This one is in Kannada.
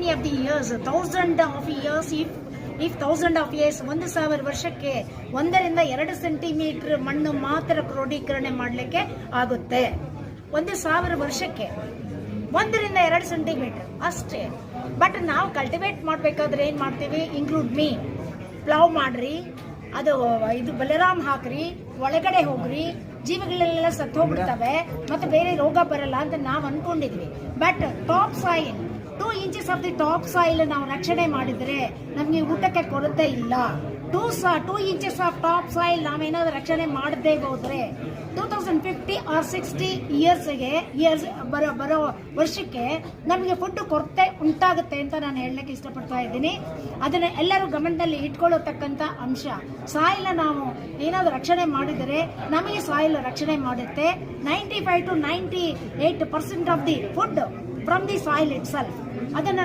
Many of the years, 1000 of years 1000 ವರ್ಷಕ್ಕೆ 1-2 ಸೆಂಟಿಮೀಟರ್ ಮಣ್ಣು ಮಾತ್ರ ಕ್ರೋಢೀಕರಣೆ ಮಾಡಲಿಕ್ಕೆ ಆಗುತ್ತೆ. 1000 ವರ್ಷಕ್ಕೆ 1-2 ಸೆಂಟಿಮೀಟರ್ ಅಷ್ಟೇ. ಬಟ್ ನಾವು ಕಲ್ಟಿವೇಟ್ ಮಾಡಬೇಕಾದ್ರೆ ಏನು ಮಾಡ್ತೀವಿ? ಇನ್ಕ್ಲೂಡ್ ಮೀ, ಪ್ಲಾವ್ ಮಾಡ್ರಿ, ಅದು ಇದು ಬಲರಾಮ್ ಹಾಕ್ರಿ, ಒಳಗಡೆ ಹೋಗ್ರಿ, ಜೀವಿಗಳೆಲ್ಲ ಸತ್ತು ಹೋಗ್ಬಿಡ್ತವೆ, ಮತ್ತೆ ಬೇರೆ ರೋಗ ಬರಲ್ಲ ಅಂತ ನಾವು ಅನ್ಕೊಂಡಿದ್ವಿ. But top soil 2 inches of the top soil ನಾವು ರಕ್ಷಣೆ ಮಾಡಿದ್ರೆ ನಮಗೆ ಊಟಕ್ಕೆ ಕೊರತೆ ಇಲ್ಲ. 2 ಇಂಚಸ್ ಆಫ್ ಟಾಪ್ ಸಾಯಿಲ್ ನಾವೇನಾದ್ರೂ ರಕ್ಷಣೆ ಮಾಡದೇ ಹೋದ್ರೆ 2050 ಆರ್ 60 ಇಯರ್ಸ್ ಬರೋ ವರ್ಷಕ್ಕೆ ನಮಗೆ ಫುಡ್ ಕೊರತೆ ಉಂಟಾಗುತ್ತೆ ಅಂತ ನಾನು ಹೇಳಲಿಕ್ಕೆ ಇಷ್ಟಪಡ್ತಾ ಇದ್ದೀನಿ. ಅದನ್ನ ಎಲ್ಲರೂ ಗಮನದಲ್ಲಿ ಇಟ್ಕೊಳ್ಳತಕ್ಕಂಥ ಅಂಶ. ಸಾಯಿಲ್ ನಾವು ಏನಾದರೂ ರಕ್ಷಣೆ ಮಾಡಿದರೆ ನಮಗೆ ಸಾಯಿಲ್ ರಕ್ಷಣೆ ಮಾಡುತ್ತೆ. 95 to 98% of the food from the soil it self. ಅದನ್ನ